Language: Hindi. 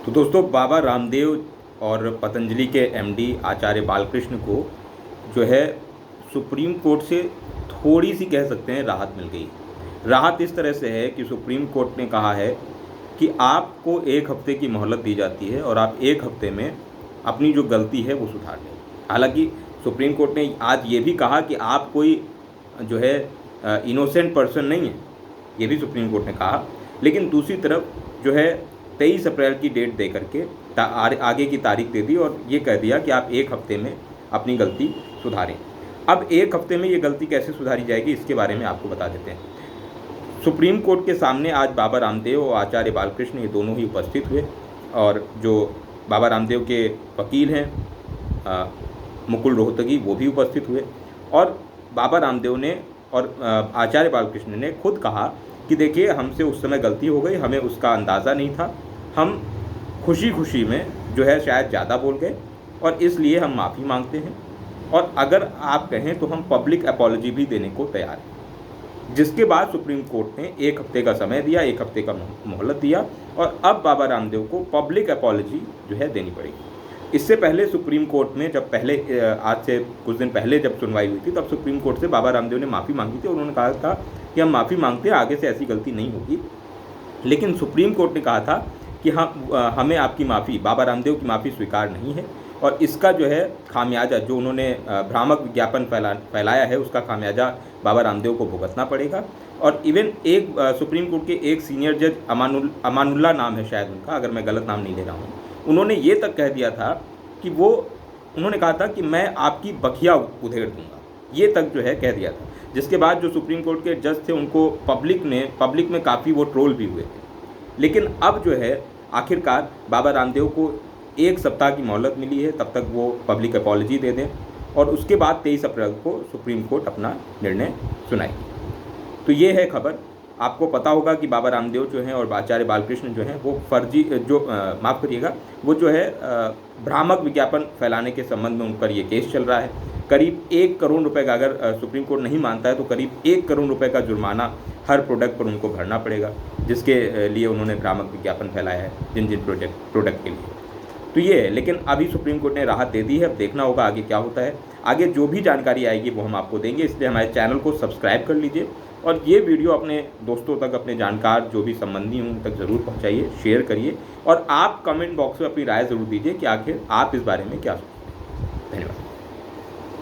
तो दोस्तों, बाबा रामदेव और पतंजलि के एमडी आचार्य बालकृष्ण को जो है सुप्रीम कोर्ट से थोड़ी सी कह सकते हैं राहत मिल गई। राहत इस तरह से है कि सुप्रीम कोर्ट ने कहा है कि आपको 1 हफ्ते की मोहलत दी जाती है और आप 1 हफ्ते में अपनी जो गलती है वो सुधार लें। हालांकि सुप्रीम कोर्ट ने आज ये भी कहा कि आप कोई जो है इनोसेंट पर्सन नहीं है, ये भी सुप्रीम कोर्ट ने कहा। लेकिन दूसरी तरफ जो है 23 अप्रैल की डेट दे करके आगे की तारीख दे दी और ये कह दिया कि आप 1 हफ्ते में अपनी गलती सुधारें। अब 1 हफ्ते में ये गलती कैसे सुधारी जाएगी, इसके बारे में आपको बता देते हैं। सुप्रीम कोर्ट के सामने आज बाबा रामदेव और आचार्य बालकृष्ण ये दोनों ही उपस्थित हुए और जो बाबा रामदेव के वकील हैं मुकुल रोहतगी, वो भी उपस्थित हुए। और बाबा रामदेव ने और आचार्य बालकृष्ण ने खुद कहा कि देखिए, हमसे उस समय गलती हो गई, हमें उसका अंदाज़ा नहीं था, हम खुशी में जो है शायद ज़्यादा बोल गए और इसलिए हम माफ़ी मांगते हैं और अगर आप कहें तो हम पब्लिक अपॉलॉजी भी देने को तैयार हैं। जिसके बाद सुप्रीम कोर्ट ने 1 हफ्ते का समय दिया, 1 हफ्ते का मोहलत दिया और अब बाबा रामदेव को पब्लिक अपॉलॉजी जो है देनी पड़ेगी। इससे पहले सुप्रीम कोर्ट में जब पहले आज से कुछ दिन पहले जब सुनवाई हुई थी, तब सुप्रीम कोर्ट से बाबा रामदेव ने माफ़ी मांगी थी और उन्होंने कहा था कि हम माफ़ी मांगते हैं, आगे से ऐसी गलती नहीं होगी। लेकिन सुप्रीम कोर्ट ने कहा था कि हमें आपकी माफ़ी, बाबा रामदेव की माफ़ी स्वीकार नहीं है और इसका जो है खामियाजा, जो उन्होंने भ्रामक विज्ञापन फैलाया है, उसका खामियाजा बाबा रामदेव को भुगतना पड़ेगा। और इवन एक सुप्रीम कोर्ट के एक सीनियर जज अमानुल्लाह नाम है शायद उनका, अगर मैं गलत नाम नहीं ले रहा हूँ, उन्होंने ये तक कह दिया था कि उन्होंने कहा था कि मैं आपकी बखिया उधेड़ दूंगा, ये तक जो है कह दिया था। जिसके बाद जो सुप्रीम कोर्ट के जज थे उनको पब्लिक में काफ़ी वो ट्रोल भी हुए थे। लेकिन अब जो है आखिरकार बाबा रामदेव को 1 सप्ताह की मोहलत मिली है, तब तक वो पब्लिक अपॉलॉजी दे दें और उसके बाद 23 अप्रैल को सुप्रीम कोर्ट अपना निर्णय सुनाएगी। तो ये है खबर। आपको पता होगा कि बाबा रामदेव जो हैं और आचार्य बालकृष्ण जो हैं वो फर्जी माफ़ करिएगा, वो जो है भ्रामक विज्ञापन फैलाने के संबंध में उन पर ये केस चल रहा है। करीब 1 करोड़ रुपए का, अगर सुप्रीम कोर्ट नहीं मानता है तो करीब 1 करोड़ रुपए का जुर्माना हर प्रोडक्ट पर उनको भरना पड़ेगा, जिसके लिए उन्होंने भ्रामक विज्ञापन फैलाया है जिन प्रोडक्ट के लिए। तो ये है। लेकिन अभी सुप्रीम कोर्ट ने राहत दे दी है, अब देखना होगा आगे क्या होता है। आगे जो भी जानकारी आएगी वो हम आपको देंगे, इसलिए हमारे चैनल को सब्सक्राइब कर लीजिए और ये वीडियो अपने दोस्तों तक, अपने जानकार जो भी संबंधी हों उन तक ज़रूर पहुँचाइए, शेयर करिए और आप कमेंट बॉक्स में अपनी राय ज़रूर दीजिए कि आखिर आप इस बारे में क्या सोचते हैं।